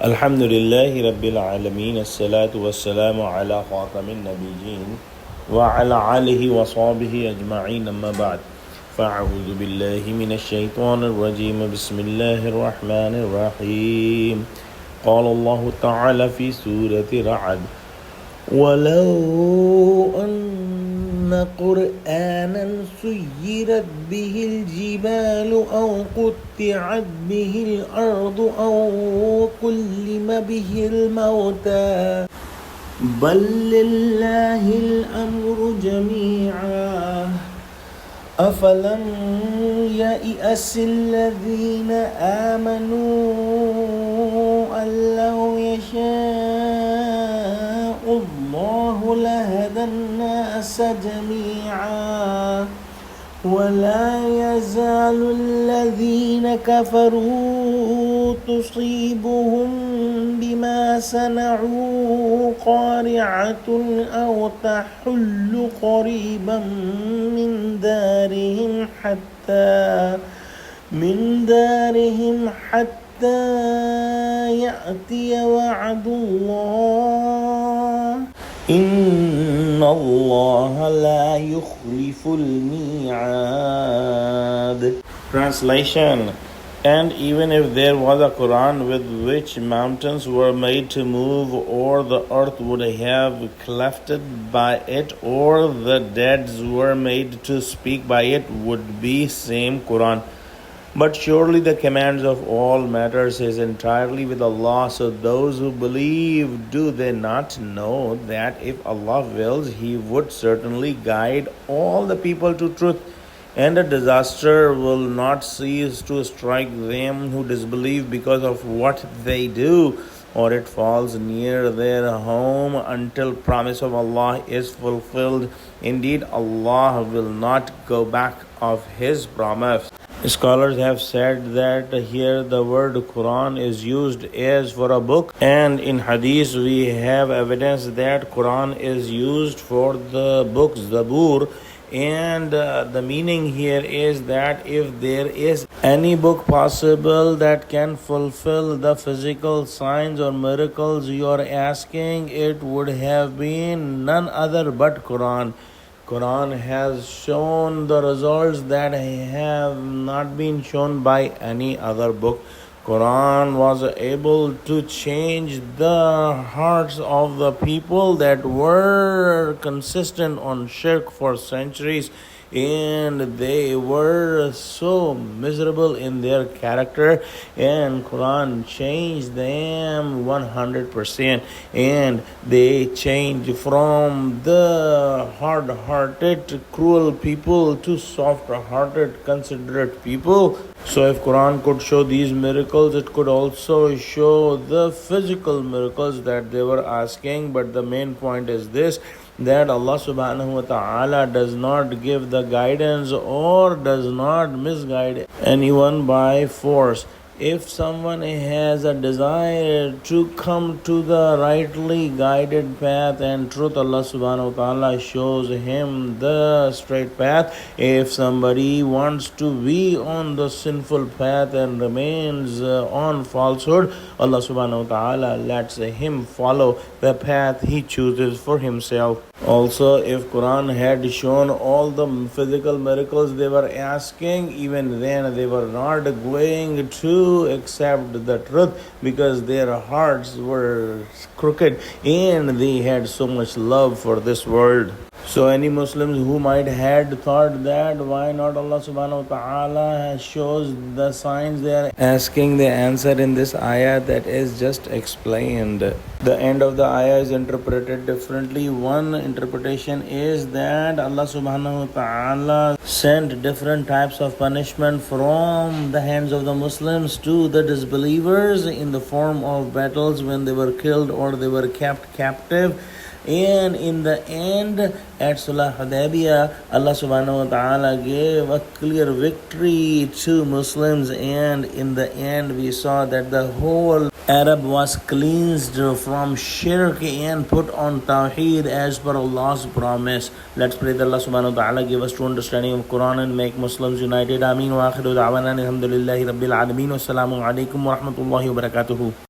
Alhamdulillahi Rabbil Alameen. As-salatu was-salamu ala khatamin nabiyyin wa ala alihi wa sahbihi ajma'in amma ba'd. Fa'udhu billahi minash shaitanir rajim. Bismillahir rahmanir rahim. Qala Allah ta'ala fi surati Ra'ad. وَلَوْ أَنَّ قُرْآنًا سُيِّرَتْ بِهِ الْجِبَالُ أَوْ قُطِّعَتْ بِهِ الْأَرْضُ أَوْ كُلِّمَ بِهِ الْمَوْتَى بَلْ لِلَّهِ الْأَمْرُ جَمِيعًا أَفَلَمْ يَيْأَسِ الَّذِينَ آمَنُوا أَن لَّوْ يَشَاءُ اللَّهُ لَهَدَى النَّاسَ جَمِيعًا وَلَا يَزَالُ الَّذِينَ كَفَرُوا تُصِيبُهُم بِمَا صَنَعُوا قَارِعَةٌ أَوْ تَحُلُّ قَرِيبًا من دارهم حتى يأتي وعد الله إن الله لا يخلف الميعاد. Translation: And even if there was a Quran with which mountains were made to move, or the earth would have clefted by it, or the dead were made to speak by it, would be same Quran. But surely the commands of all matters is entirely with Allah. So those who believe, do they not know that if Allah wills, He would certainly guide all the people to truth, and a disaster will not cease to strike them who disbelieve because of what they do, or it falls near their home until promise of Allah is fulfilled. Indeed, Allah will not go back of His promise. Scholars have said that here the word Quran is used as for a book, and in Hadith we have evidence that Quran is used for the book Zabur, and the meaning here is that if there is any book possible that can fulfill the physical signs or miracles you are asking, it would have been none other but Quran. Quran has shown the results that have not been shown by any other book. Quran was able to change the hearts of the people that were consistent on shirk for centuries, and they were so miserable in their character, and Quran changed them 100%, and they changed from the hard-hearted, cruel people to soft-hearted, considerate people. So if Quran could show these miracles, it could also show the physical miracles that they were asking. But the main point is this, that Allah subhanahu wa ta'ala does not give the guidance or does not misguide anyone by force. If someone has a desire to come to the rightly guided path and truth, Allah subhanahu wa ta'ala shows him the straight path. If somebody wants to be on the sinful path and remains on falsehood, Allah subhanahu wa ta'ala lets him follow the path he chooses for himself. Also, if Quran had shown all the physical miracles they were asking, even then they were not going to accept the truth because their hearts were crooked and they had so much love for this world. So any Muslims who might had thought that why not Allah subhanahu wa ta'ala shows the signs they are asking, the answer in this ayah that is just explained. The end of the ayah is interpreted differently. One interpretation is that Allah subhanahu wa ta'ala sent different types of punishment from the hands of the Muslims to the disbelievers in the form of battles when they were killed or they were kept captive. And in the end, at Surah Hudaybiyah, Allah subhanahu wa ta'ala gave a clear victory to Muslims, and in the end we saw that the whole Arab was cleansed from shirk and put on tawheed as per Allah's promise. Let's pray that Allah subhanahu wa ta'ala give us true understanding of Quran and make Muslims united. Ameen wa akhiru da'wana alhamdulillahi rabbil alameen. Wassalamu alaikum wa rahmatullahi wa barakatuhu.